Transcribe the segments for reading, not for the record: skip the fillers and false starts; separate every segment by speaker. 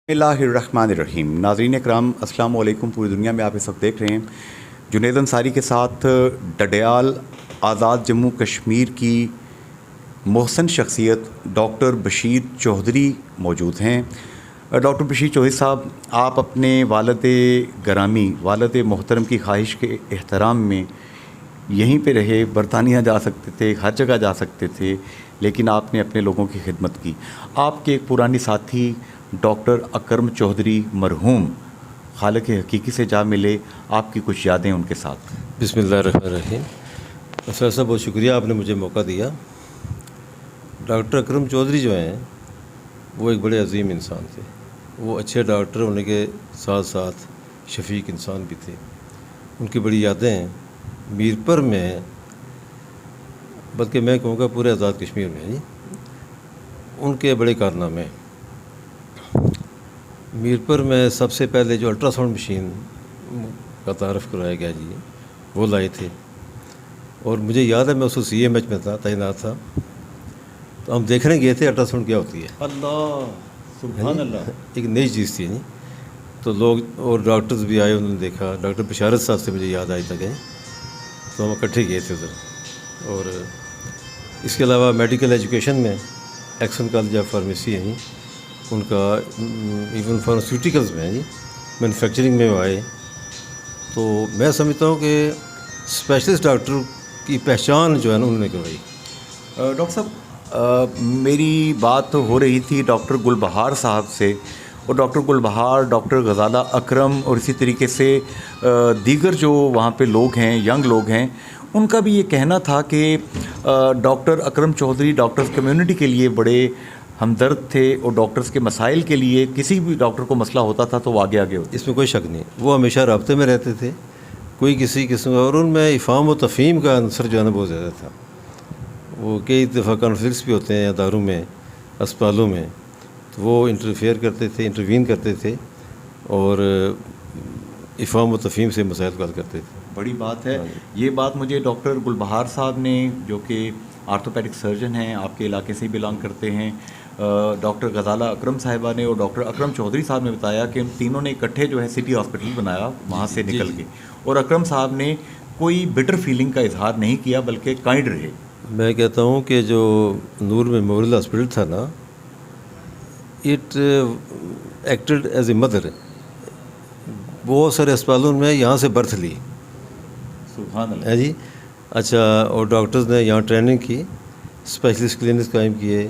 Speaker 1: बिस्मिल्लाहिर्रहमानिर्रहीम। नाज़रीन इकराम, अस्सलाम वालेकुम। पूरी दुनिया में आप इस वक्त देख रहे हैं जुनैद अंसारी के साथ डडियाल आज़ाद जम्मू कश्मीर की मोहसन शख्सियत डॉक्टर बशीर चौधरी मौजूद हैं। डॉक्टर बशीर चौधरी साहब, आप अपने वालिद गरामी वालिद मोहतरम की ख्वाहिश के एहतराम में यहीं पे रहे, बरतानिया जा सकते थे, हर जगह जा सकते थे, लेकिन आपने अपने लोगों की खिदमत की। आपके एक पुरानी साथी डॉक्टर अकरम चौधरी मरहूम खालिक हकीकी से जा मिले, आपकी कुछ यादें उनके साथ।
Speaker 2: बिस्मिल्लाहिर्रहमानिर्रहीम। सर साहब, बहुत शुक्रिया, आपने मुझे मौका दिया। डॉक्टर अकरम चौधरी जो हैं वो एक बड़े अजीम इंसान थे। वो अच्छे डॉक्टर होने के साथ साथ शफीक इंसान भी थे। उनकी बड़ी यादें हैं मीरपुर में, बल्कि मैं कहूँगा पूरे आज़ाद कश्मीर में जी। उनके बड़े कारनामे, मीरपुर में सबसे पहले जो अल्ट्रासाउंड मशीन का तारफ़ कराया गया जी, वो लाए थे। और मुझे याद है मैं उस CMH में था, तैनात था, तो हम देखने गए थे अल्ट्रासाउंड क्या होती है।
Speaker 1: अल्लाह सुभान अल्लाह।
Speaker 2: एक नई चीज़ थी जी। तो लोग और डॉक्टर्स भी आए, उन्होंने देखा। डॉक्टर बशारत साहब से मुझे याद आई तक है, तो हम इकट्ठे गए थे उधर। और इसके अलावा मेडिकल एजुकेशन में एक्सन कॉलेज ऑफ फार्मेसी है जी, उनका इवन फार्मास्यूटिकल्स में है जी, मैन्युफैक्चरिंग में वो आए। तो मैं समझता हूँ कि स्पेशलिस्ट डॉक्टर की पहचान जो है ना उन्होंने करवाई।
Speaker 1: डॉक्टर साहब, मेरी बात हो रही थी डॉक्टर गुलबहार साहब से, और डॉक्टर गुलबहार, डॉक्टर गजाला अकरम और इसी तरीके से दीगर जो वहाँ पे लोग हैं, यंग लोग हैं, उनका भी ये कहना था कि डॉक्टर अकरम चौधरी डॉक्टर्स कम्युनिटी के लिए बड़े हमदर्द थे, और डॉक्टर्स के मसाइल के लिए किसी भी डॉक्टर को मसला होता था तो वो आगे आगे होते।
Speaker 2: इसमें कोई शक नहीं, वो हमेशा राब्ते में रहते थे, कोई किसी किस्म का। और उनमें इफ़ाम व तफ़हीम का अंसर जो है ना बहुत ज़्यादा था। वो कई दफ़ा कॉन्फ्लिक्ट्स भी होते हैं अदारों में, अस्पतालों में, तो वो इंटरफेयर करते थे, इंटरवीन करते थे, और इफ़ाम व तफ़हीम से मसाइल हल करते थे।
Speaker 1: बड़ी बात है। ये बात मुझे डॉक्टर गुलबहार साहब ने, जो कि आर्थोपैडिक सर्जन हैं, आपके इलाके से ही बिलोंग करते हैं, डॉक्टर गजाला अकरम साहिबा ने और डॉक्टर अकरम चौधरी साहब ने बताया कि उन तीनों ने इकट्ठे जो है सिटी हॉस्पिटल बनाया वहाँ से निकल के, और अकरम साहब ने कोई बिटर फीलिंग का इजहार नहीं किया, बल्कि काइंड रहे।
Speaker 2: मैं कहता हूँ कि जो नूर मेमोरियल हॉस्पिटल था ना, it acted as a mother. बहुत सारे अस्पतालों में यहाँ से बर्थ ली,
Speaker 1: सुभान अल्लाह
Speaker 2: है जी। अच्छा, और डॉक्टर्स ने यहाँ ट्रेनिंग की, स्पेशलिस्ट क्लिनिक्स कायम किए,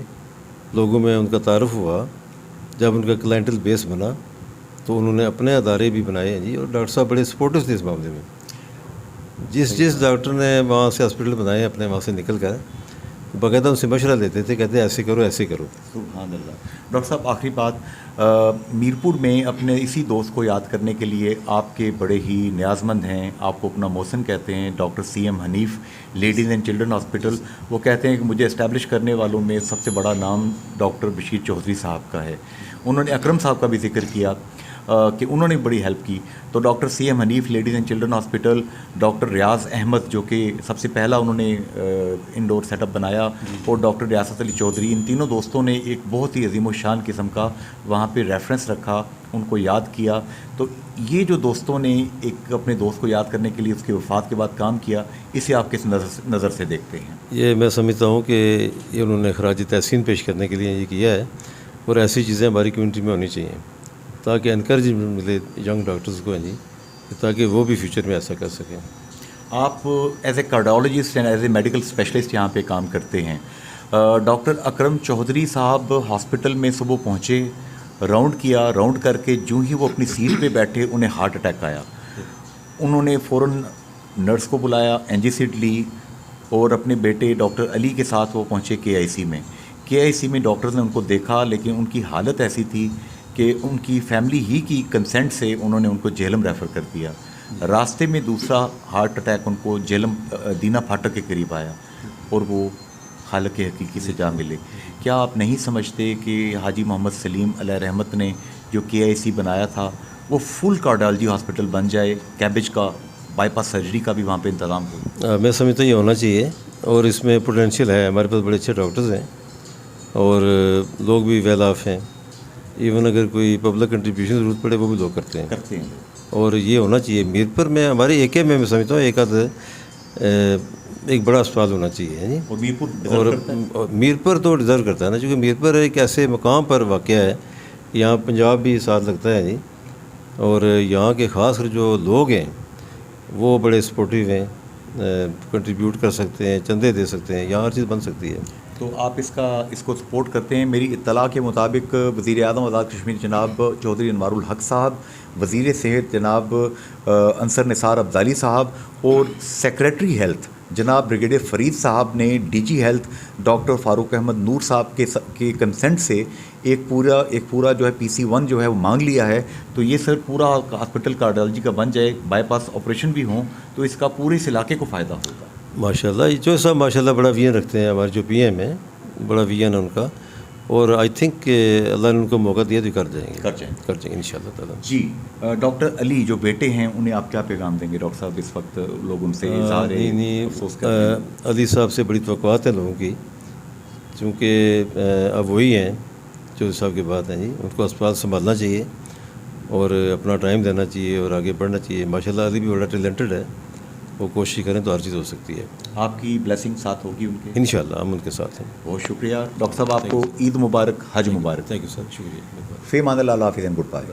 Speaker 2: लोगों में उनका तारुफ हुआ। जब उनका क्लाइंटल बेस बना तो उन्होंने अपने अदारे भी बनाए हैं जी, और डॉक्टर साहब बड़े सपोर्टिव थे इस मामले में। जिस डॉक्टर ने वहाँ से हॉस्पिटल बनाए अपने वहाँ से निकल कर, बाकायदा उनसे मशवरा लेते थे, कहते ऐसे करो ऐसे करो।
Speaker 1: सुभान अल्लाह। डॉक्टर साहब, आखिरी बात, मीरपुर में अपने इसी दोस्त को याद करने के लिए आपके बड़े ही न्याजमंद हैं, आपको अपना मोहसन कहते हैं, doctor CM Hanif ladies and children hospital. वो कहते हैं कि मुझे इस्टेब्लिश करने वालों में सबसे बड़ा नाम डॉक्टर बशीर चौधरी साहब का है। उन्होंने अकरम साहब का भी जिक्र किया कि उन्होंने बड़ी हेल्प की। तो doctor CM Hanif ladies and children hospital, doctor Riyaz Ahmed जो कि सबसे पहला उन्होंने इंडोर सेटअप बनाया, और डॉक्टर रियासत अली चौधरी, इन तीनों दोस्तों ने एक बहुत ही अजीम शान किस्म का वहाँ पे रेफरेंस रखा, उनको याद किया। तो ये जो दोस्तों ने एक अपने दोस्त को याद करने के लिए उसकी वफ़ात के बाद काम किया, इसे आप किस नज़र से देखते हैं?
Speaker 2: ये मैं समझता हूँ कि ये उन्होंने खराज तहसीन पेश करने के लिए ये किया है, और ऐसी चीज़ें हमारी कम्यूनिटी में होनी चाहिए, ताकि इनकरेजमेंट मिले यंग डॉक्टर्स को हैं जी, ताकि वो भी फ्यूचर में ऐसा कर सकें।
Speaker 1: आप as a cardiologist and as a medical specialist यहाँ पे काम करते हैं। डॉक्टर अकरम चौधरी साहब हॉस्पिटल में सुबह पहुँचे, राउंड किया, राउंड करके जूँ ही वो अपनी सीट पे बैठे, उन्हें हार्ट अटैक आया। उन्होंने फ़ौरन नर्स को बुलाया, NG ली, और अपने बेटे डॉक्टर अली के साथ वो पहुँचे KIC में। KIC में डॉक्टर्स ने उनको देखा, लेकिन उनकी हालत ऐसी थी कि उनकी फैमिली ही की कंसेंट से उन्होंने उनको झेलम रेफ़र कर दिया। रास्ते में दूसरा हार्ट अटैक उनको झेलम दीना फाटक के करीब आया, और वो खालिक हकीकी से जा मिले। क्या आप नहीं समझते कि हाजी मोहम्मद सलीम अलैह रहमत ने जो KIC बनाया था वो फुल कार्डियोलॉजी हॉस्पिटल बन जाए, कैबेज का बाईपास सर्जरी का भी वहाँ पे इंतज़ाम हो?
Speaker 2: मैं समझता ये होना चाहिए, और इसमें पोटेंशियल है। हमारे पास बड़े अच्छे डॉक्टर्स हैं, और लोग भी वेल ऑफ हैं। ایون اگر کوئی پبلک کنٹریبیوشن ضرورت پڑے وہ بھی لوگ کرتے ہیں. اور یہ ہونا چاہیے میرپور میں, ہمارے اے کے میں سمجھتا ہوں ایک ایک بڑا اسپتال ہونا چاہیے جی. اور میرپور تو ڈیزرو کرتا ہے نا, چونکہ میرپور ایک ایسے مقام پر واقع ہے, یہاں پنجاب بھی ساتھ لگتا ہے جی, اور یہاں کے خاص کر جو لوگ ہیں وہ بڑے سپورٹیو ہیں, کنٹریبیوٹ کر سکتے ہیں, چندے دے سکتے ہیں, یہاں ہر چیز بن سکتی ہے.
Speaker 1: تو آپ اس کو سپورٹ کرتے ہیں. میری اطلاع کے مطابق وزیر اعظم آزاد کشمیر جناب چودھری انوار الحق صاحب, وزیر صحت جناب انصر نثار ابدالی صاحب, اور سیکریٹری ہیلتھ جناب بریگیڈیئر فرید صاحب نے ڈی جی ہیلتھ ڈاکٹر فاروق احمد نور صاحب کے کنسنٹ سے ایک پورا جو ہے PC1 جو ہے وہ مانگ لیا ہے. تو یہ سر پورا ہاسپٹل کارڈیالوجی کا بن جائے, بائی پاس آپریشن بھی ہوں تو اس کا پورے اس علاقے کو فائدہ ہوگا.
Speaker 2: ماشاء اللہ, جو صاحب ماشاء اللہ بڑا ویژن رکھتے ہیں, ہمارے جو PM ہیں بڑا ویژن ہے ان کا, اور آئی تھنک کہ اللہ نے ان کو موقع دیا تو کر جائیں گے ان شاء اللہ تعالیٰ.
Speaker 1: جی ڈاکٹر علی جو بیٹے ہیں انہیں آپ کیا پیغام دیں گے ڈاکٹر صاحب؟ اس وقت لوگ ان سے افسوس کرتے ہیں.
Speaker 2: علی صاحب سے بڑی توقعات ہیں لوگوں کی, چونکہ اب وہی ہیں جو صاحب کی بات ہیں جی, ان کو اسپتال سنبھالنا چاہیے اور اپنا ٹائم دینا چاہیے اور آگے بڑھنا چاہیے. ماشاء اللہ علی بھی بڑا ٹیلنٹڈ ہے, وہ کوشش کریں تو ہر چیز ہو سکتی ہے.
Speaker 1: آپ کی بلیسنگ ساتھ ہوگی ان کے؟
Speaker 2: انشاءاللہ ہم ان کے ساتھ ہیں.
Speaker 1: بہت شکریہ ڈاکٹر صاحب, آپ کو عید مبارک, حج مبارک.
Speaker 2: تھینک یو سر, شکریہ.
Speaker 1: فی امان اللہ, حافظ اینڈ گڈ بائے.